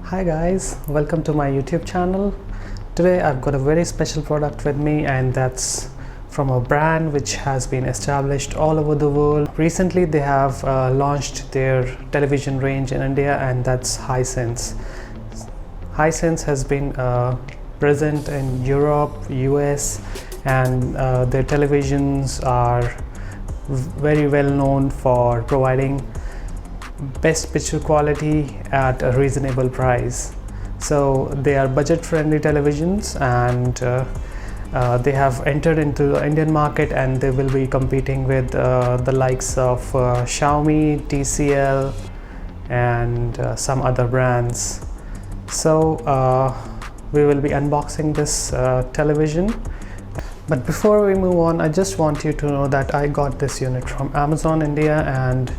Hi guys, welcome to my YouTube channel. Today I've got a very special product with me, and that's from a brand which has been established all over the world. Recently they have launched their television range in India, and that's Hisense. Hisense has been present in Europe, US, and their televisions are very well known for providing best picture quality at a reasonable price. So they are budget friendly televisions, and they have entered into the Indian market, and they will be competing with the likes of Xiaomi, TCL, and some other brands. So we will be unboxing this television. But before we move on, I just want you to know that I got this unit from Amazon India, and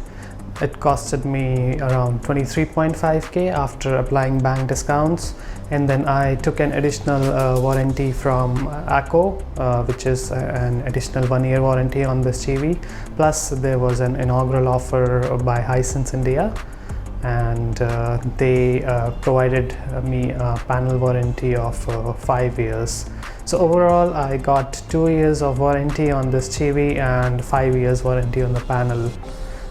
it costed me around 23.5k after applying bank discounts, and then I took an additional warranty from ACO, which is an additional 1-year warranty on this TV. Plus there was an inaugural offer by Hisense India, and they provided me a panel warranty of 5 years. So overall I got 2 years of warranty on this TV and 5 years warranty on the panel.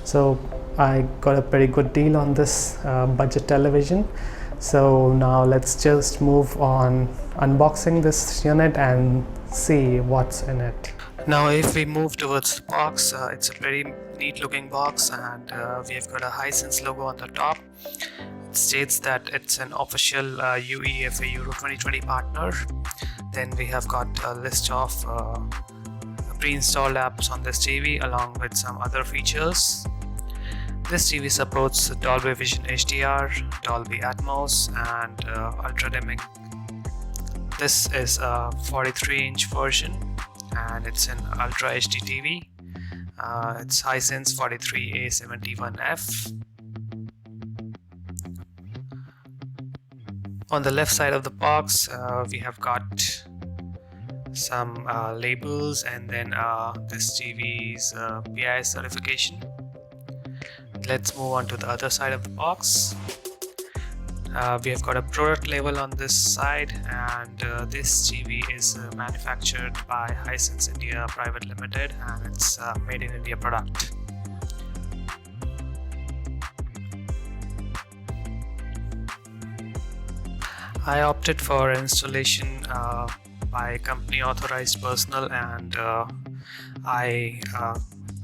So I got a pretty good deal on this budget television. So now let's just move on unboxing this unit and see what's in it. Now if we move towards the box, it's a very neat looking box, and we have got a Hisense logo on the top. It states that it's an official UEFA Euro 2020 partner. Then we have got a list of pre-installed apps on this TV along with some other features. This TV supports Dolby Vision HDR, Dolby Atmos, and Ultra Dimming. This is a 43-inch version, and it's an Ultra HD TV. It's Hisense 43A71F. On the left side of the box, we have got some labels, and then this TV's PIS certification. Let's move on to the other side of the box. We have got a product label on this side, and this TV is manufactured by Hisense India Private Limited, and it's made in India product. I opted for installation by company authorized personnel, and I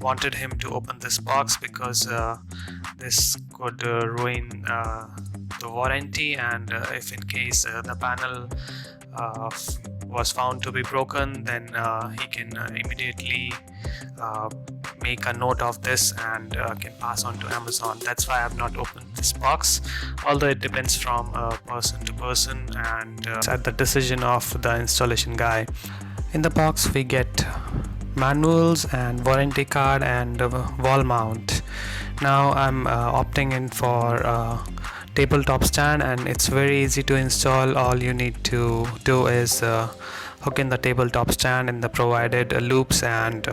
wanted him to open this box because this could ruin the warranty, and if in case the panel was found to be broken, then he can immediately make a note of this and can pass on to Amazon. That's why I have not opened this box, although it depends from person to person, and it's at the decision of the installation guy. In the box we get manuals and warranty card and wall mount. Now I'm opting in for tabletop stand, and it's very easy to install. All you need to do is hook in the tabletop stand in the provided loops and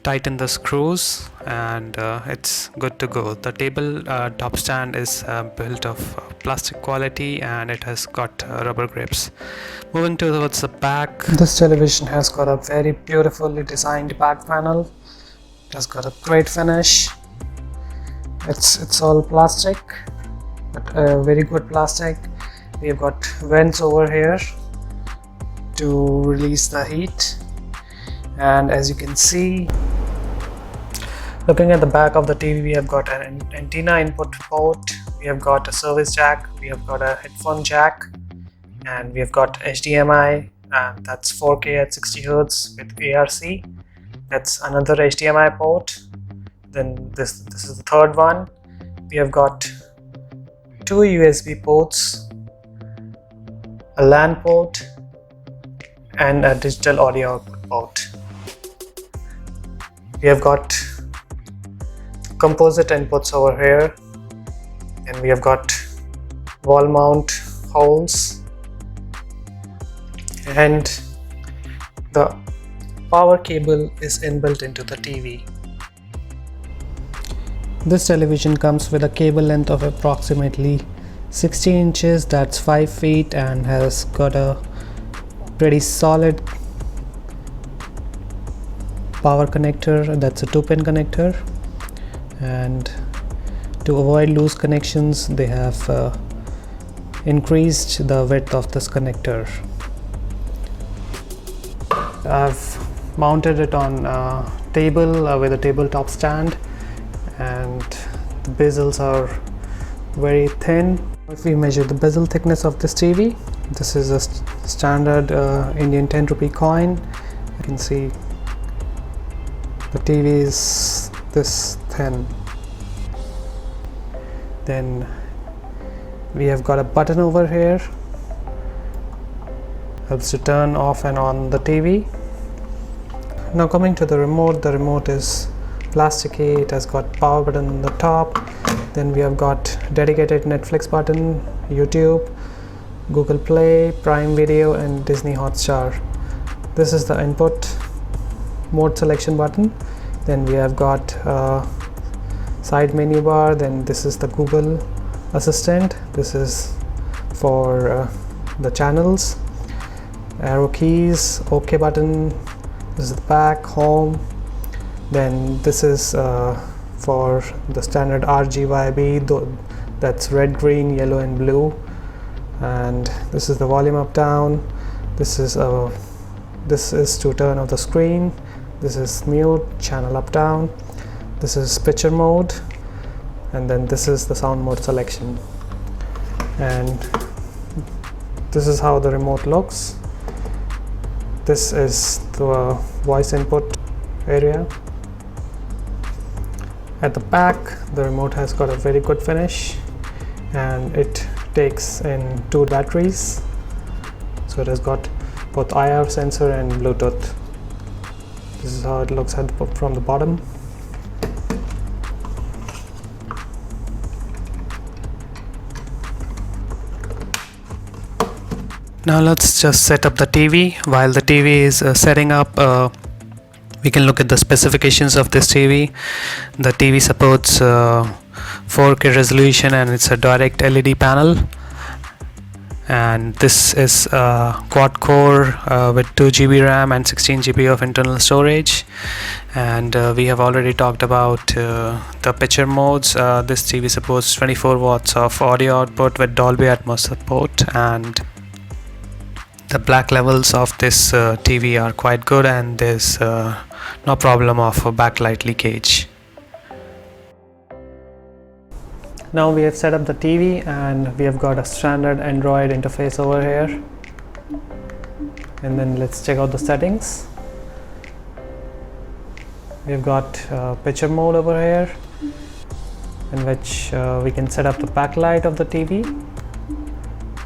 tighten the screws, and it's good to go. The tabletop stand is built of plastic quality, and it has got rubber grips. Moving towards the back, this television has got a very beautifully designed back panel. It has got a great finish. It's all plastic, but very good plastic. We have got vents over here to release the heat, and as you can see, looking at the back of the TV, we have got an antenna input port, we have got a service jack, we have got a headphone jack, and we have got HDMI, and that's 4K at 60 Hz with ARC. That's another HDMI port. Then this is the third one. We have got 2 USB ports, a LAN port, and a digital audio output port. We have got composite inputs over here, and we have got wall mount holes, and the power cable is inbuilt into the TV. This television comes with a cable length of approximately 60 inches, that's 5 feet, and has got a pretty solid power connector. That's a 2-pin connector, and to avoid loose connections they have increased the width of this connector. I've mounted it on a table with a tabletop stand, and the bezels are very thin. If we measure the bezel thickness of this TV, this is a standard Indian 10 rupee coin. You can see the TV is this thin. Then we have got a button over here, helps to turn off and on the TV. Now coming to the remote is plasticky. It has got power button on the top. Then we have got dedicated Netflix button, YouTube, Google Play, Prime Video, and Disney Hotstar. This is the input mode selection button. Then we have got side menu bar. Then this is the Google Assistant. This is for the channels, arrow keys, OK button. This is the back, home. Then this is for the standard RGB, that's red, green, yellow, and blue. And this is the volume up down. This is to turn off the screen. This is mute, channel up down. This is picture mode, and then this is the sound mode selection. And this is how the remote looks. This is the voice input area. At the back, the remote has got a very good finish, and it takes in 2 batteries. So it has got both IR sensor and Bluetooth. This is how it looks from the bottom. Now let's just set up the TV. While the TV is setting up, we can look at the specifications of this TV. The TV supports 4K resolution, and it's a direct LED panel. And this is quad core with 2 GB RAM and 16 GB of internal storage. And we have already talked about the picture modes. This TV supports 24 watts of audio output with Dolby Atmos support, and the black levels of this TV are quite good, and there's no problem of backlight leakage. Now we have set up the TV, and we have got a standard Android interface over here. And then let's check out the settings. We've got picture mode over here, in which we can set up the backlight of the TV.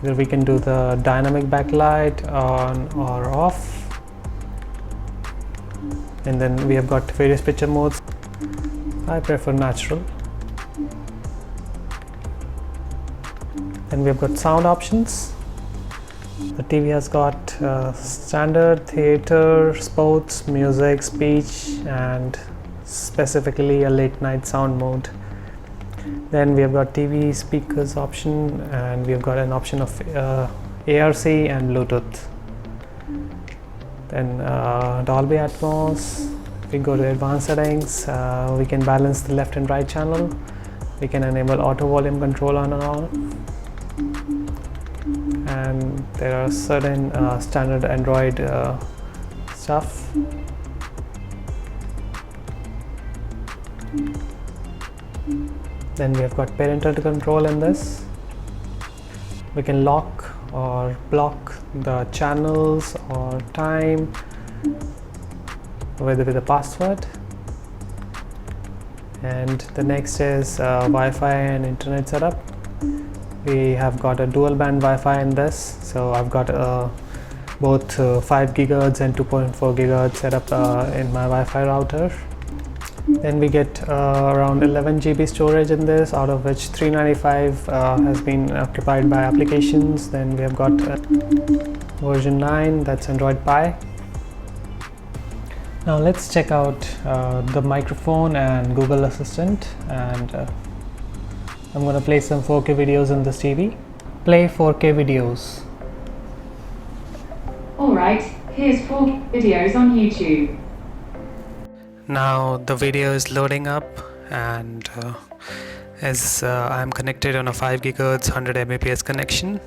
Either we can do the dynamic backlight on or off. And then we have got various picture modes. I prefer natural. And we have got sound options. The TV has got standard, theater, sports, music, speech, and specifically a late night sound mode. Then we have got TV speakers option, and we have got an option of ARC and Bluetooth. Then Dolby Atmos. If we go to advanced settings, we can balance the left and right channel. We can enable auto volume control on and off. And there are certain standard Android stuff. Then we have got parental control in this. We can lock or block the channels or time with a password. And the next is Wi-Fi and internet setup. We have got a dual band Wi-Fi in this, so I've got both 5 GHz and 2.4 GHz set up in my Wi-Fi router. Then we get around 11 GB storage in this, out of which 395 has been occupied by applications. Then we have got version 9, that's Android Pie. Now let's check out the microphone and Google Assistant, and I'm gonna play some 4K videos in this TV. Play 4K videos. Alright, here's 4 videos on YouTube. Now the video is loading up, and as I'm connected on a 5 GHz 100 Mbps connection,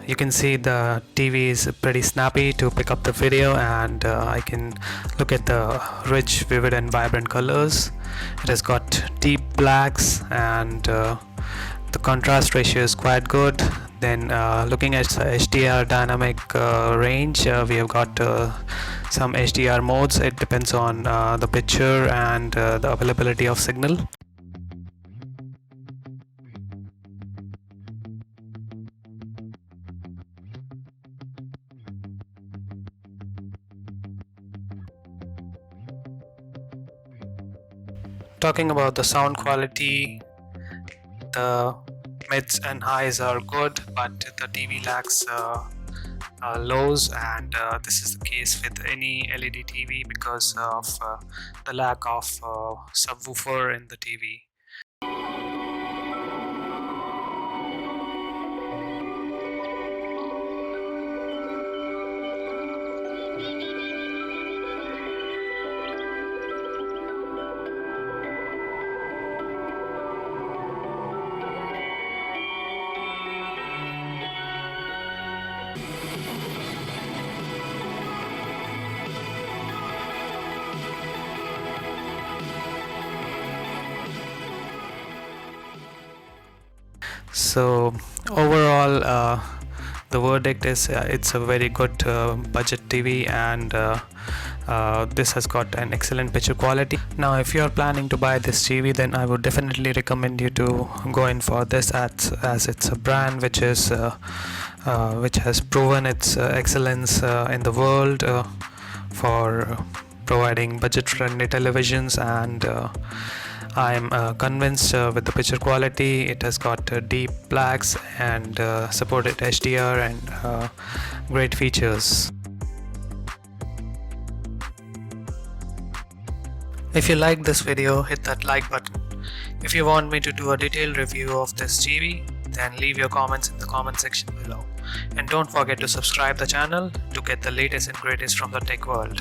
you can see the TV is pretty snappy to pick up the video, and I can look at the rich, vivid and vibrant colors. It has got deep blacks, and the contrast ratio is quite good. Then looking at HDR dynamic range, we have got some HDR modes. It depends on the picture and the availability of signal. Talking about the sound quality, the mids and highs are good, but the TV lacks lows, and this is the case with any LED TV because of the lack of subwoofer in the TV. So overall, the verdict is it's a very good budget TV, and this has got an excellent picture quality. Now if you are planning to buy this TV, then I would definitely recommend you to go in for this, as it's a brand which has proven its excellence in the world for providing budget friendly televisions, and I'm convinced with the picture quality. It has got deep blacks and supported HDR and great features. If you like this video, hit that like button. If you want me to do a detailed review of this TV, then leave your comments in the comment section below. And don't forget to subscribe the channel to get the latest and greatest from the tech world.